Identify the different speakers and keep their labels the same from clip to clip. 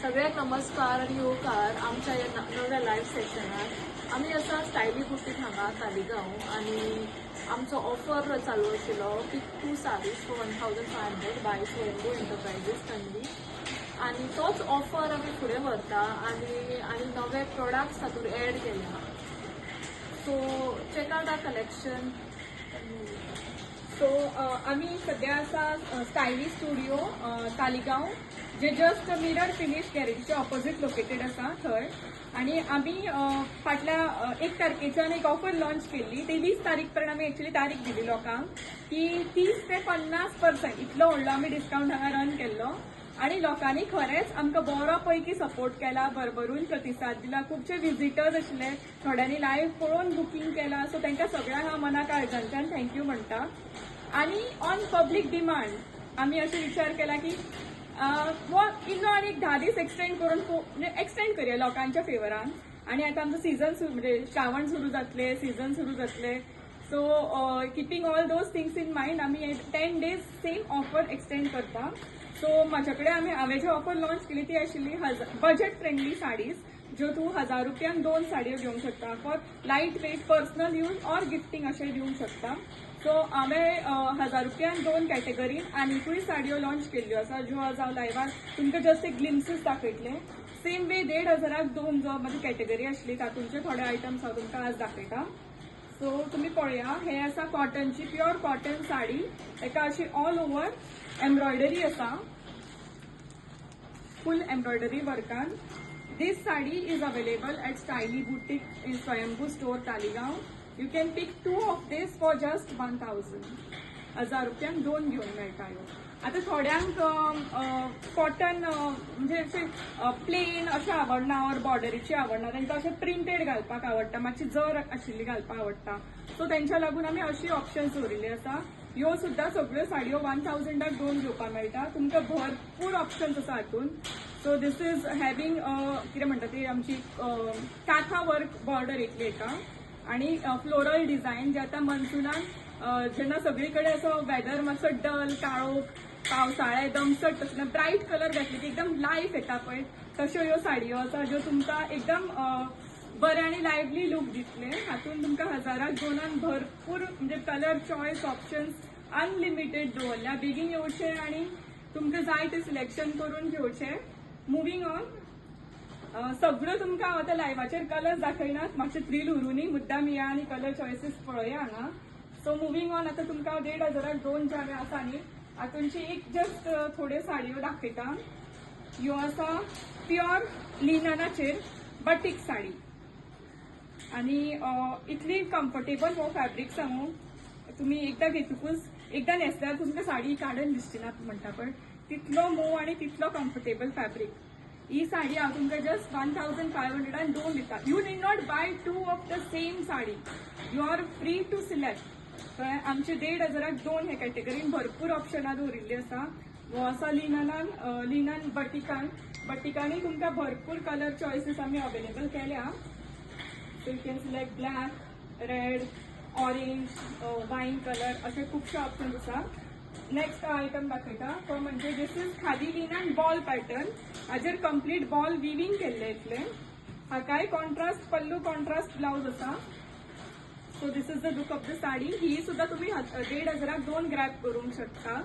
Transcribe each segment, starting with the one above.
Speaker 1: सगळ्यांक नमस्कार आणि येवकार आमच्या या नव्या लायव्ह सेशनात आम्ही असा स्टायली बुटीक हांगा तालिगांव आणि आमचो ऑफर चालू आशिल्लो पिक 2 साडीज फॉर 1500 बाय स्वयंभू एंटरप्राइजेस तन्वी आणि तोच ऑफर आम्ही फुडें व्हरता आणि नवे प्रोडक्ट्स हातूंत एड केल्या. So check out our collection.
Speaker 2: So आम्ही सध्या असा स्टायली स्टुडिओ तालिगांव जे जस्ट मिरर फिनिश गॅरेजच्या ऑपोजिट लोकेटेड असा थंय. आणि आम्ही फाटल्या 1 तारखेच्यान एक ऑफर लॉन्च केली. ती 20 तारीख पर्यंत आम्ही एक्चुअली तारीख दिली लोकांक की 30 ते 50% इतलो व्हडलो आम्ही डिस्काउंट हांगा रन केल्लो. आणि लोकांनी खरेंच आमकां बरो पैकी सपोर्ट केला, भरभरून प्रतिसाद दिला. खुबशे विजिटर्स आशिल्ले, थोड्यांनी लायव्ह पळोवन बुकींग केला. सो तांकां सगळ्यांक हांव मना काळजांच्यान थँक्यू म्हणटा. आणि ऑन पब्लीक डिमांड आम्ही अशें विचार केला की इल्लो आनी एक 10 दीस एक्सटेंड करून म्हणजे एक्सटेंड करया लोकांच्या फेवरान. आणि आता आमचो सीझन म्हणजे श्रावण सुरू जातले, सीझन सुरू जातले. So keeping all those things in mind आम्ही 10 डेज सेम ऑफर एक्सटेंड करता. सो माझ्या कडेन हांवें जी ऑफर लॉन्च केली ती आशिल्ली बजेट फ्रेंडली साडीज, ज्यो तूं 1000 रुपयान 2 साडयो घेवंक शकता for light weight personal use or gifting अशें दिवंक शकता. सो हांवें 1000 रुपयान 2 कॅटेगरीन आनीकूय साडयो लॉन्च केल्ल्यो आसा, ज्यो आज हांव लायव्हार तुमकां जस्ट एक ग्लिम्सीस दाखयतले. सेम वे 1500 2 जो म्हजी कॅटेगरी आसली तातूंतले थोडे आयटम्स हांव तुमकां आज दाखयता. सो तुमी पळया, हे आसा कॉटनची प्युअर कॉटन साडी. एका अशी ऑल ओव्हर एम्ब्रॉयडरी आसा, फुल एम्ब्रॉयडरी वर्कान. This sari is available at Styli boutique in Swayambhu store Taleigao. You can pick 2 of this for just 1000. 1000 रुपयान 2 घेवन मेळटा ह्यो. आता थोड्यांक कॉटन म्हणजे अशें प्लेन अशें आवडना ऑर बॉर्डरीची आवडना, तांकां अशें प्रिंटेड घालपाक आवडटा, मातशी जर आशिल्ली घालपाक आवडटा. सो तांच्या लागून आमी अशी ऑप्शन्स दवरिल्ली आसा. ह्यो सुद्दां सगळ्यो साडयो 1000 घेवन घेवपाक मेळटा. तुमकां भरपूर ऑप्शन्स आसा हातून. सो दिस इज हॅविंग कितें म्हणटा ती आमची काथा वर्क बॉर्डर येतली एका आणि फ्लोरल डिझायन जे आता मनसुनान जेन्ना सगळी कडेन असो वेदर मातसो डल काळोख पावसाळे दमसट तसले ब्रायट कलर घातले की एकदम लायफ येता पळय, तश्यो ह्यो साडयो आसा ज्यो तुमकां एकदम बरे आनी लायव्हली लूक दितले. हातून तुमकां 1000 2 भरपूर म्हणजे कलर चॉयस ऑप्शन्स अनलिमिटेड दवरल्या. बेगीन येवचे आणि तुमकां जाय ते सिलेक्शन करून घेवचे. मुव्हिंग ऑन, सगळ्यो तुमकां हांव आतां लायव्हाचेर कलर्स दाखयनात, मातशें थ्रिल उरुनी मुद्दाम या आनी कलर चॉयसीस पळया हांगा. सो मुव्हिंग ऑन, आतां तुमकां 1500 2 ज्या आसा न्ही हातूंची एक जस्ट थोड्यो साडयो दाखयता. ह्यो आसा प्युअर लिननाचेर बटीक साडी आणि इतली कम्फर्टेबल हो फॅब्रीक सांगू तुम्ही एकदा घेतकूच एकदा न्हेसल्यार तुमकां साडी काडून दिसची ना म्हणटा पण तितलो मोव आणि तितलो कम्फर्टेबल फॅब्रीक. ही साडी हांव तुमकां जस्ट 1500 2 दिता. You need not buy 2 of the same sari, you are free to select. कळ्ळें? आमचे 1500 2 हे कॅटेगरीन भरपूर ऑप्शनां दवरिल्ली आसा. हो आसा लिनन बटिकांनी तुमकां भरपूर कलर चॉयसीस आमी अवेलेबल केल्या. So you can select black, red, orange, wine colour असे खुबशे ऑप्शन्स आसा. नेक्स्ट आयटम दाखयता तो म्हणजे this is khadi linen ball pattern. हाजेर कंप्लीट बॉल विविंग केल्ले इतले. हाकाय कॉन्ट्रास्ट पल्लू, कॉन्ट्रास्ट ब्लाउज आसा. So this is the look of the sari. ही सुद्धा तुम्ही 1500 2 ग्रॅब करूंक शकता.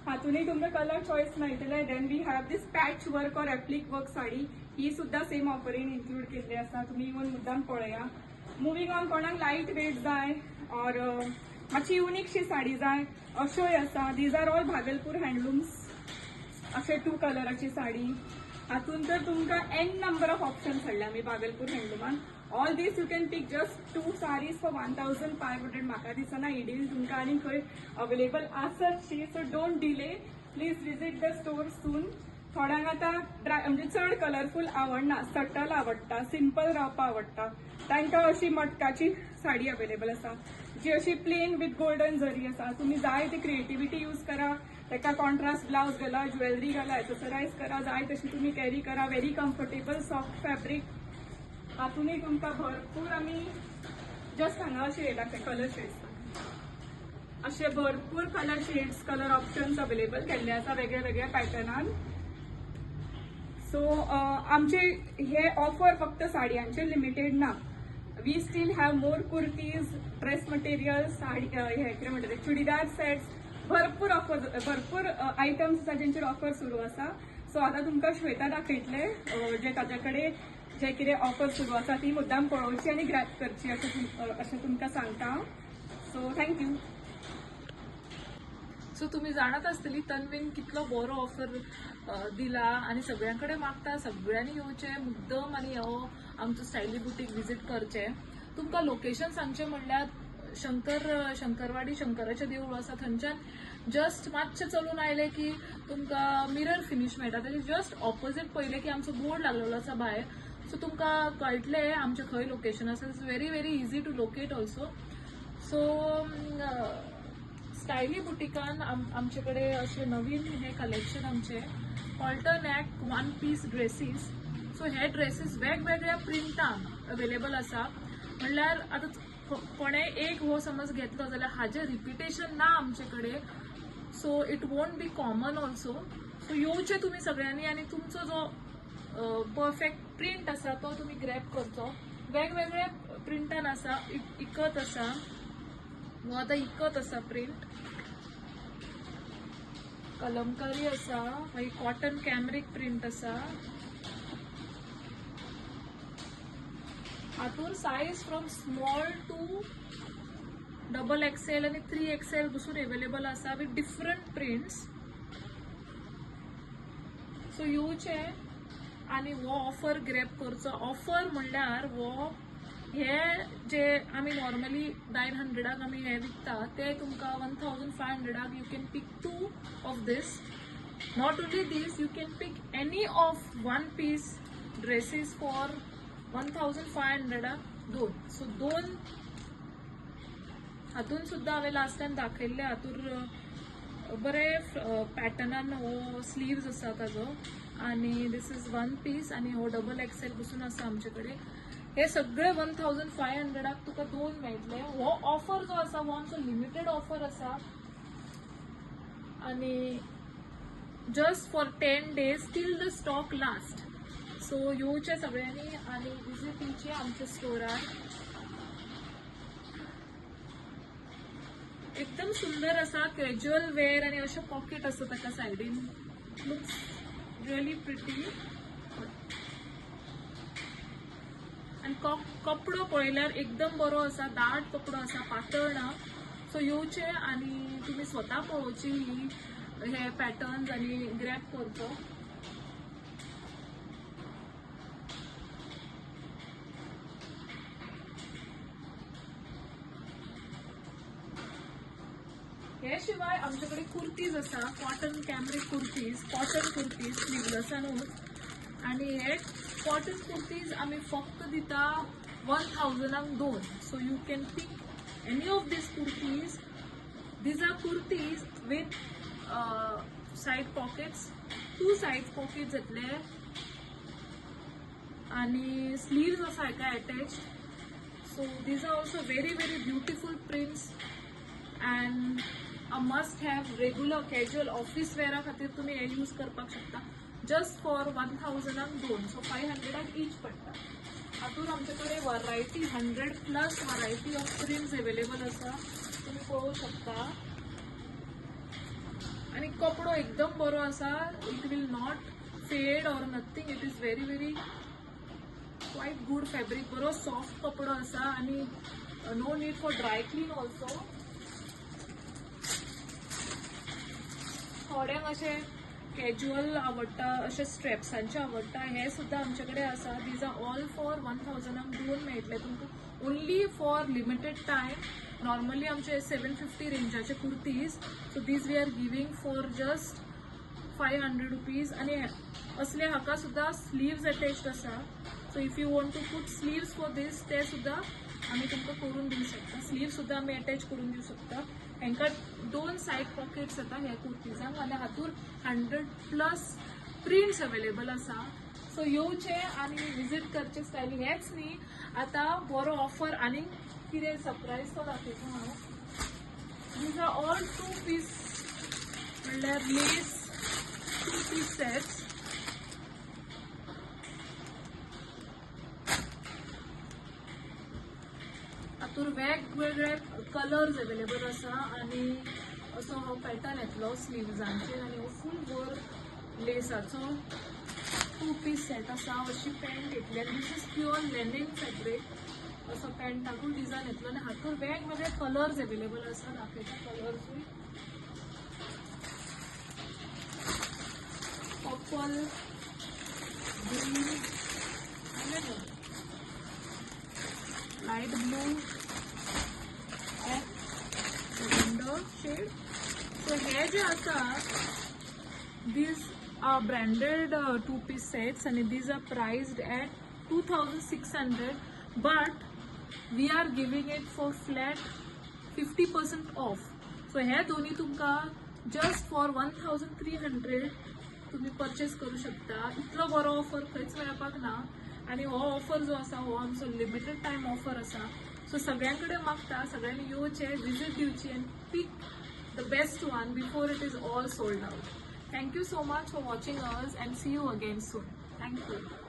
Speaker 2: हातूनही तुमकां कलर चॉईस मेळटले. Then we have this patch work or applique work sari. ही सुद्धा सेम ऑफरीन इन्क्लूड केल्ली आसा. तुम्ही येवन मुद्दाम पळया. मुव्हिंग ऑन, कोणाक लायट वेट जाय ऑर मातशी युनिकशी साडी जाय अश्योय आसा. These are all Bhagalpur handlooms. अशे 2 कलराची साडी. हातून तर तुमकां एन नंबर ऑफ ऑप्शन्स हाडल्या आमी भागलपूर हँडलूमान. All these you can pick just 2 saris for 1500. म्हाका दिसना ही डील तुमकां आनी खंय अवेलेबल आसतशी. So don't delay, please visit the store soon. थोड्यांक आतां म्हणजे चड कलरफूल आवडना, सटल आवडटा, सिंपल रावपाक आवडटा, तांकां अशी मटकाची साडी अवेलेबल आसा जी अशी प्लेन विथ गोल्डन जरी आसा. तुम्ही जाय ती क्रिएटिविटी यूज करा, ताका कॉन्ट्रास्ट ब्लाउज घाला, ज्वेलरी घाला, एक्सेसरायज करा, जाय तशी तुम्ही कॅरी करा. Very comfortable soft fabric. हातूनही तुमकां भरपूर आमी जस्ट हांगा अशें दाखय कलर शेड्स असे भरपूर colour shades colour options available केल्ले आसा वेगळ्या वेगळ्या पॅटर्नान. सो आमचे हे ऑफर फक्त साडयांचे लिमिटेड ना. We still have more kurtis, dress material, sari हे कितें म्हणटा ते चुडीदार सेट्स, भरपूर ऑफर, भरपूर आयटम्स आसा जेंचेर ऑफर सुरू आसा. सो आतां तुमकां श्वेता दाखयतले जे ताजे कडेन जे कितें ऑफर सुरू आसा ती मुद्दाम पळोवची आनी ग्रॅब करची अशें तुमकां सांगता. So thank you.
Speaker 1: सो तुम्ही जाणत आसतली तन्वीन कितलो बरो ऑफर दिला आणि सगळ्यांकडे मागता सगळ्यांनी येवचे मुद्दम आणि हो आमचो स्टायली बुटीक विजीट करचे. तुमकां लोकेशन सांगचे म्हणल्यार शंकरवाडी शंकराचें देवूळ आसा थंयच्यान जस्ट मातशें चलून आयले की तुमकां मिरर फिनिश मेळटा. ताजे जस्ट ऑपोजीट पयले की आमचो बोर्ड लागलेलो आसा भायर. सो तुमकां कळटलें आमचें खंय लोकेशन आसा. It's very very easy to locate also. So स्टायली बुटीकान आमचे कडेन अशे नवीन हे कलेक्शन आमचे alternate one piece dresses. So हे ड्रेसीस वेगवेगळ्या प्रिंटान अवेलेबल आसा. म्हणल्यार आतां कोणेय एक हो समज घेतलो जाल्यार हाजे रिपिटेशन ना आमचे कडेन. So it won't be common also. So येवचे तुमी सगळ्यांनी आनी तुमचो जो परफेक्ट प्रिंट आसा तो तुमी ग्रॅब करचो. वेगवेगळ्या प्रिंटान आसा. इकत आसा हो आतां इकत आसा प्रिंट, कलमकारी आसा, मागीर कॉटन कॅमरिक प्रिंट आसा. हातून size from small to XXL आणि 3XL पसून अवेलेबल आसा विथ डिफरंट प्रिंट्स. सो येवचे आनी हो ऑफर ग्रॅब करचो. ऑफर म्हणल्यार हो हे जे आमी नॉर्मली 900 आमी हे विकता ते तुमकां 1500 you can pick 2 of these. Not only these, you can pick any of one piece dresses for 1500 दोन. सो दोन हातून सुद्दां हांवें लास्ट टायम दाखयल्ले. हातूर बरे पॅटर्नान हो स्लीव्स आसा ताजो आनी दीस इज वन पीस आनी हो XXL पसून आसा आमचे कडेन. हे सगळे 1500 तुका दोन मेळटले. हो ऑफर जो आसा हो आमचो लिमिटेड ऑफर आसा आनी just for 10 days till the stock last. So येवचे सगळ्यांनी आनी विजीट दिवची आमच्या स्टोरार. एकदम सुंदर आसा, कॅज्युअल वेअर आनी अशें पॉकेट आसा ताका सायडीन. Looks really pretty. आनी कपडो पळयल्यार एकदम बरो आसा, दाट कपडो आसा, पातळ ना. सो येवचे आनी तुमी स्वता पळोवची हे पॅटर्न्स आनी ग्रॅब करचो. हे शिवाय आमचे कडेन कुर्तीज आसा, cotton cambric kurtis, cotton kurtis स्लीवलेसानूच. आनी हे कॉटन कुर्तीज आमी फक्त दिता 1000 so you can pick any of these kurtis. These are kurtis with side pockets, 2 side pockets येतले आनी स्लीव्स आसा हेका attached. So these are also very very beautiful prints and a must have regular casual office वेअरा खातीर तुमी हे use करपाक शकता. जस्ट फॉर 1002 सो 500 ईच पडटा. हातून आमचे कडेन variety 100+ variety of prints available आसा, तुम्ही पळोवू शकता. आणि कपडो एकदम बरो आसा. It will not fade or nothing. It is very very quite good fabric. बरो सॉफ्ट कपडो आसा आणि no need for dry clean also. थोड्यांक अशें कॅज्युअल आवडटा, अशें स्ट्रेप्सांचे आवडटा, हे सुद्दां आमचे कडेन आसा. दीज आर ऑल फॉर 1002 मेळटले तुमकां only for limited time. Normally आमचे 750 रेंजाचे kurtis. So these we are giving for just 500 rupees. आणि असले हाका सुद्दां स्लीव्स अटॅच्ड आसा. So if you want to put sleeves for these ते सुद्दां आमी तुमकां करून दिवं शकता. स्लीव सुद्दां आमी अटॅच करून दिवं शकता. हांकां 2 साइड पॉकेट्स येता ह्या कुर्तीजांक आनी हातून 100+ प्रिंट्स अवेलेबल आसा. सो येवचे आनी विजीट करचे स्टायली. हेच न्ही, आतां बरो ऑफर आनी कितें सरप्रायज तो दाखयता हांव. दीज आर ऑल 2 पीस म्हणल्यार लेस 2 पीस सेट्स. हातूर वेगवेगळे कलर्स अवेलेबल आसा आनी असो हो पॅटर्न येतलो स्लीव्जांचेर आनी हो फूल वर लेसाचो 2 पीस सेट आसा. अशी पॅन्ट येतली आनी this is pure linen fabric. असो पॅन्टाकूय डिझायन येतलो आनी हातूर वेगवेगळे कलर्स अवेलेबल आसा. दाखयता कलर्सूय. Purple, green, light blue, lavender shade. So हे जे आसा these are branded 2-piece sets and these are priced at 2600, but we are giving it for flat 50% off. So हे दोन्ही तुमका just for 1300 तुम्ही परचेस करू शकता. इतलो बरो ऑफर खंयच मेळपाक ना आणि हो ऑफर जो आसा हो आमचो लिमिटेड टायम ऑफर आसा. सो सगळ्यांकडे मागता सगळ्यांनी येवचे, विजीट दिवची and pick the best one before it is all sold out. Thank you so much for watching us and see you again soon. Thank you.